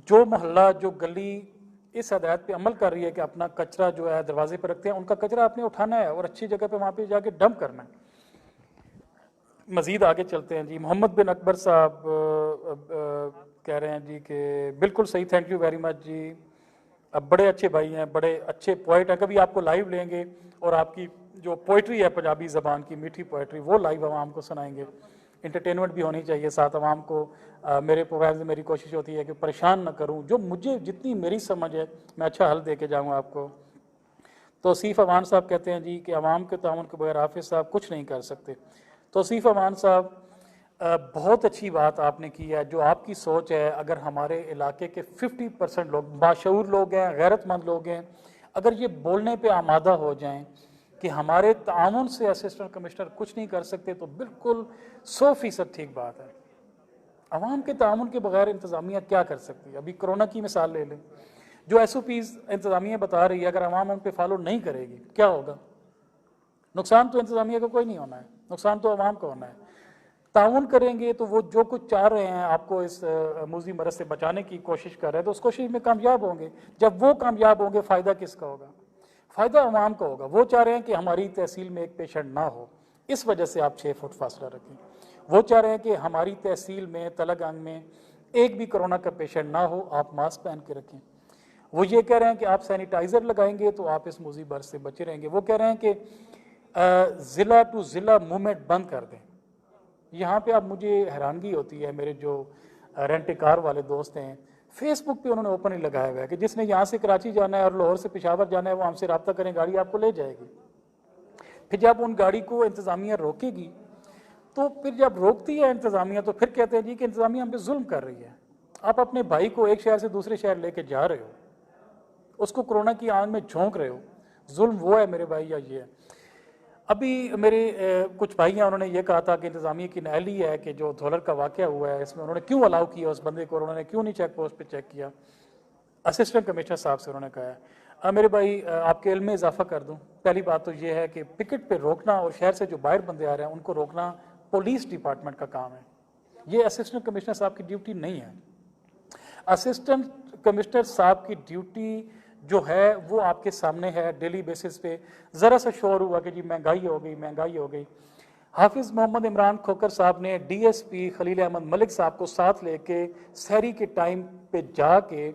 जो मोहल्ला, जो गली इस हदायत पे अमल कर रही है कि अपना कचरा जो है दरवाजे पर रखते हैं, उनका कचरा आपने उठाना है और अच्छी जगह पे वहाँ पे जाके डंप करना है। मज़ीद आगे चलते हैं जी। मोहम्मद बिन अकबर साहब कह रहे हैं जी कि बिल्कुल सही, थैंक यू वेरी मच जी। अब बड़े अच्छे भाई हैं, बड़े अच्छे पोइट हैं, कभी आपको लाइव लेंगे और आपकी जो पोइट्री है पंजाबी ज़बान की मीठी पोइट्री, वो लाइव आवाम को सुनाएंगे। इंटरटेनमेंट भी होनी चाहिए साथ आवाम को। मेरे प्रोग्राम में मेरी कोशिश होती है कि परेशान ना करूं, जो मुझे जितनी मेरी समझ है मैं अच्छा हल दे के जाऊँगा आपको। तौसीफ़ अमान साहब कहते हैं जी कि आवाम के ताउन के बगैर हाफिज़ साहब कुछ नहीं कर सकते। तौसीफ़ अमान साहब, बहुत अच्छी बात आपने की है। जो आपकी सोच है, अगर हमारे इलाके के 50% लोग बाशऊर लोग हैं, गैरतमंद लोग हैं, अगर ये बोलने पे आमादा हो जाएं कि हमारे ताउन से असिस्टेंट कमिश्नर कुछ नहीं कर सकते, तो बिल्कुल 100% ठीक बात है। अवाम के ताउन के बगैर इंतज़ामिया क्या कर सकती है? अभी कोरोना की मिसाल ले लें, जो SOPs इंतज़ामिया बता रही है, अगर अवाम उन पर फॉलो नहीं करेगी क्या होगा? नुकसान तो इंतज़ामिया का कोई नहीं होना है, नुकसान तो अवाम का होना है। ताउन करेंगे तो वो जो कुछ चाह रहे हैं आपको इस मुज़ी मरज़ से बचाने की कोशिश कर रहे हैं, तो उस कोशिश में कामयाब होंगे। जब वो कामयाब होंगे, फ़ायदा किसका होगा? फ़ायदा अवाम का होगा। वो चाह रहे हैं कि हमारी तहसील में एक पेशेंट ना हो, इस वजह से आप 6 फुट फासला रखें। वो चाह रहे हैं कि हमारी तहसील में, तलगांग में एक भी कोरोना का पेशेंट ना हो, आप मास्क पहन के रखें। वो ये कह रहे हैं कि आप सैनिटाइज़र लगाएंगे तो आप इस मुज़ी मरज़ से बचे रहेंगे। वो कह रहे हैं कि ज़िला टू ज़िला मूवमेंट बंद कर दें। यहाँ पे अब मुझे हैरानगी होती है, मेरे जो रेंट कार वाले दोस्त हैं, फेसबुक पे उन्होंने ओपनली लगाया हुआ है कि जिसने यहाँ से कराची जाना है और लाहौर से पेशावर जाना है, वो हमसे रब्ता करें, गाड़ी आपको ले जाएगी। फिर जब उन गाड़ी को इंतज़ामिया रोकेगी, तो फिर जब रोकती है इंतज़ामिया, तो फिर कहते हैं जी कि इंतज़ामिया हम पे जुल्म कर रही है। आप अपने भाई को एक शहर से दूसरे शहर लेके जा रहे हो, उसको कोरोना की आग में झोंक रहे हो, जुल्म वो है मेरे भाई या ये है। अभी मेरे कुछ भाई हैं, उन्होंने ये कहा था कि इंतज़ामिया की नाअहली है कि जो धौलर का वाक़या हुआ है इसमें उन्होंने क्यों अलाउ किया उस बंदे को, और उन्होंने क्यों नहीं चेक पोस्ट पे चेक किया। असिस्टेंट कमिश्नर साहब से उन्होंने कहा है मेरे भाई आपके इल्म में इजाफा कर दूं, पहली बात तो ये है कि पिकेट पे रोकना और शहर से जो बाहर बंदे आ रहे हैं उनको रोकना पुलिस डिपार्टमेंट का काम है, ये असिस्टेंट कमिश्नर साहब की ड्यूटी नहीं है। असिस्टेंट कमिश्नर साहब की ड्यूटी जो है वो आपके सामने है डेली बेसिस पे। ज़रा सा शोर हुआ कि जी महंगाई हो गई, महंगाई हो गई, हाफिज़ मोहम्मद इमरान खोकर साहब ने DSP खलील अहमद मलिक साहब को साथ लेके सहरी के टाइम पे जाके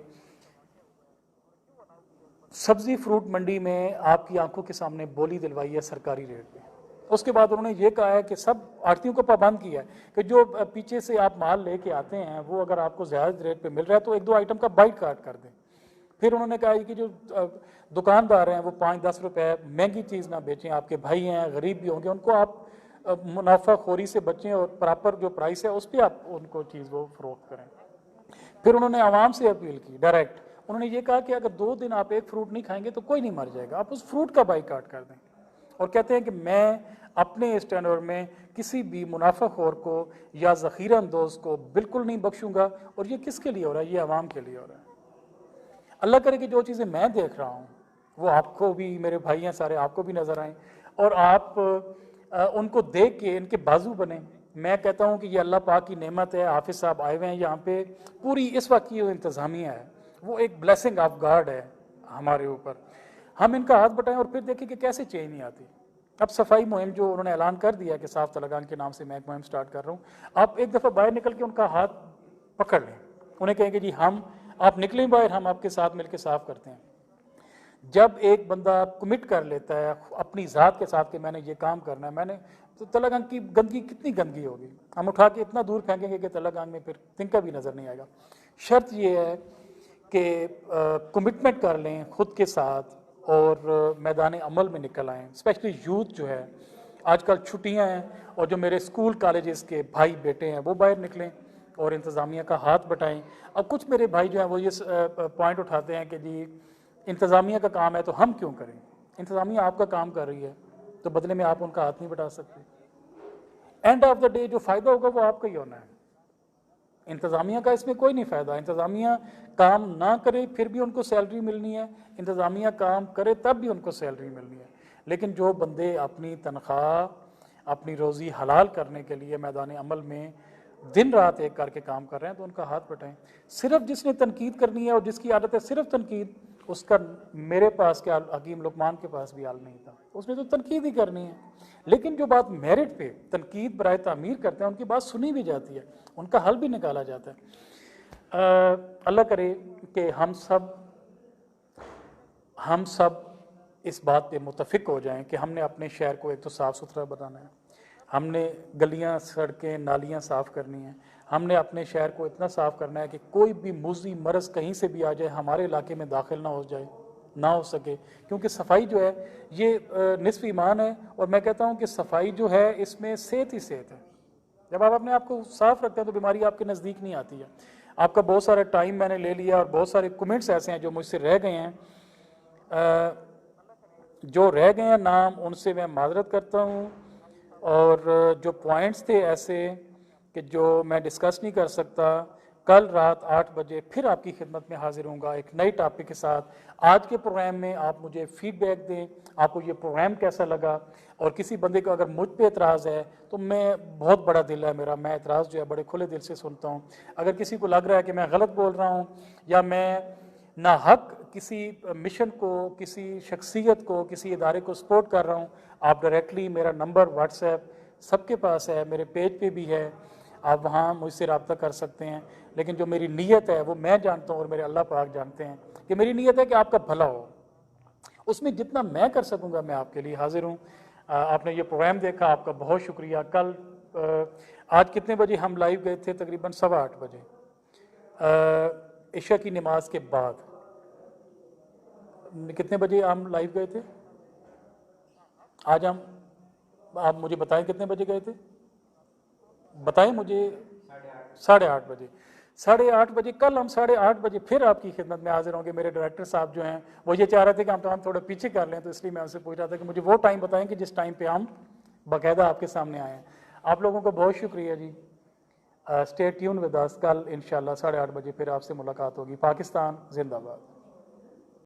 सब्जी फ्रूट मंडी में आपकी आंखों के सामने बोली दिलवाई है सरकारी रेट पे। उसके बाद उन्होंने ये कहा है कि सब आड़तियों को पाबंद किया है कि जो पीछे से आप माल लेके आते हैं वो अगर आपको ज़्यादा रेट पे मिल रहा है तो 1-2 आइटम का बाइट काट कर दें। फिर उन्होंने कहा कि जो दुकानदार हैं वो 5-10 रुपए महंगी चीज़ ना बेचें, आपके भाई हैं गरीब भी होंगे, उनको आप मुनाफाखोरी से बचें और प्रॉपर जो प्राइस है उस पर आप उनको चीज़ वो फरोख्त करें। फिर उन्होंने आवाम से अपील की डायरेक्ट, उन्होंने ये कहा कि अगर 2 दिन आप एक फ्रूट नहीं खाएंगे तो कोई नहीं मर जाएगा, आप उस फ्रूट का बाइकाट कर दें। और कहते हैं कि मैं अपने स्टैंडर्ड में किसी भी मुनाफाखोर को या ज़ख़ीरा अंदोज़ को बिल्कुल नहीं बख्शूंगा। और ये किसके लिए हो रहा है? ये आवाम के लिए हो रहा है। अल्लाह करे कि जो चीज़ें मैं देख रहा हूँ वो आपको भी, मेरे भाई हैं सारे, आपको भी नज़र आएँ और आप उनको देख के इनके बाजू बने। मैं कहता हूँ कि ये अल्लाह पाक की नेमत है, हाफिज़ साहब आए हुए हैं यहाँ पे, पूरी इस वक्त की जो इंतज़ामिया है वो एक ब्लेसिंग ऑफ गॉड है हमारे ऊपर। हम इनका हाथ बटाएं और फिर देखें कि कैसे चेंज नहीं आती। अब सफाई मुहिम जो उन्होंने ऐलान कर दिया कि साफ तलगान के नाम से मैं एक मुहिम स्टार्ट कर रहा हूँ, आप एक दफ़ा बाहर निकल के उनका हाथ पकड़ लें, उन्हें कहेंगे जी आप निकलें बाहर, हम आपके साथ मिलकर साफ करते हैं। जब एक बंदा कमिट कर लेता है अपनी ज़ात के साथ कि मैंने ये काम करना है, मैंने, तो तलगांग की गंदगी कितनी गंदगी होगी, हम उठा के इतना दूर फेंकेंगे कि तलगांग में फिर तिनका भी नज़र नहीं आएगा। शर्त ये है कि कमिटमेंट कर लें खुद के साथ और मैदान अमल में निकल आएँ। स्पेशली यूथ जो है, आजकल छुट्टियां हैं और जो मेरे स्कूल कॉलेजेस के भाई बेटे हैं वो बाहर निकलें और इंतज़ामिया का हाथ बटाएं। अब कुछ मेरे भाई जो हैं वो ये पॉइंट उठाते हैं कि जी इंतज़ामिया का काम है तो हम क्यों करें। इंतज़ामिया आपका काम कर रही है तो बदले में आप उनका हाथ नहीं बटा सकते। एंड ऑफ द डे जो फ़ायदा होगा वो आपका ही होना है, इंतज़ामिया का इसमें कोई नहीं फ़ायदा। इंतज़ामिया काम ना करे फिर भी उनको सैलरी मिलनी है, इंतज़ामिया काम करे तब भी उनको सैलरी मिलनी है। लेकिन जो बंदे अपनी तनख्वाह, अपनी रोज़ी हलाल करने के लिए मैदान अमल में दिन रात एक करके काम कर रहे हैं तो उनका हाथ बटाएं। सिर्फ जिसने तनकीद करनी है और जिसकी आदत है सिर्फ तनकीद, उसका मेरे पास क्या हकीम लुकमान के पास भी हाल नहीं था, उसने तो तनकीद ही करनी है। लेकिन जो बात मेरिट पे तनकीद बराए तामीर करते हैं उनकी बात सुनी भी जाती है, उनका हल भी निकाला जाता है। अल्लाह करे कि हम सब इस बात पे मुतफिक हो जाएं कि हमने अपने शहर को एक तो साफ़ सुथरा बनाना है, हमने गलियां सड़कें नालियां साफ़ करनी हैं, हमने अपने शहर को इतना साफ़ करना है कि कोई भी मूजी मरज़ कहीं से भी आ जाए हमारे इलाके में दाखिल ना हो सके। क्योंकि सफाई जो है ये निस्फ़ ईमान है और मैं कहता हूँ कि सफाई जो है इसमें सेहत ही सेहत है। जब आप अपने आप को साफ रखते हैं तो बीमारी आपके नज़दीक नहीं आती है। आपका बहुत सारा टाइम मैंने ले लिया और बहुत सारे कमेंट्स ऐसे हैं जो मुझसे रह गए हैं, जो रह गए हैं नाम, उनसे मैं माजरत करता हूँ। और जो पॉइंट्स थे ऐसे कि जो मैं डिस्कस नहीं कर सकता, कल रात 8 बजे फिर आपकी खिदमत में हाजिर होऊंगा एक नई टॉपिक के साथ। आज के प्रोग्राम में आप मुझे फीडबैक दें, आपको ये प्रोग्राम कैसा लगा। और किसी बंदे को अगर मुझ पे एतराज़ है तो मैं, बहुत बड़ा दिल है मेरा, मैं एतराज़ जो है बड़े खुले दिल से सुनता हूँ। अगर किसी को लग रहा है कि मैं गलत बोल रहा हूँ या मैं ना हक किसी मिशन को, किसी शख्सियत को, किसी इदारे को सपोर्ट कर रहा हूँ, आप डायरेक्टली, मेरा नंबर व्हाट्सएप सबके पास है, मेरे पेज पे भी है, आप वहाँ मुझसे रब्ता कर सकते हैं। लेकिन जो मेरी नीयत है वो मैं जानता हूँ और मेरे अल्लाह पाक जानते हैं कि मेरी नीयत है कि आपका भला हो। उसमें जितना मैं कर सकूँगा मैं आपके लिए हाजिर हूँ। आपने ये प्रोग्राम देखा, आपका बहुत शुक्रिया। कल आज कितने बजे हम लाइव गए थे? तकरीबन 8:15 बजे इशा की नमाज के बाद। कितने बजे हम लाइव गए थे? आज हम, आप मुझे बताएं कितने बजे गए थे, बताएं मुझे। 8:30 बजे। 8:30 बजे, कल हम 8:30 बजे फिर आपकी खिदमत में हाजिर होंगे। मेरे डायरेक्टर साहब जो हैं वो ये चाह रहे थे कि हम थोड़ा पीछे कर लें, तो इसलिए मैं उनसे पूछ रहा था कि मुझे वो टाइम बताएं कि जिस टाइम पे हम बाकायदा आपके सामने आए हैं। आप लोगों को बहुत शुक्रिया जी। Stay tune with us. कल इंशाल्लाह 8:30 बजे फिर आपसे मुलाकात होगी। पाकिस्तान जिंदाबाद।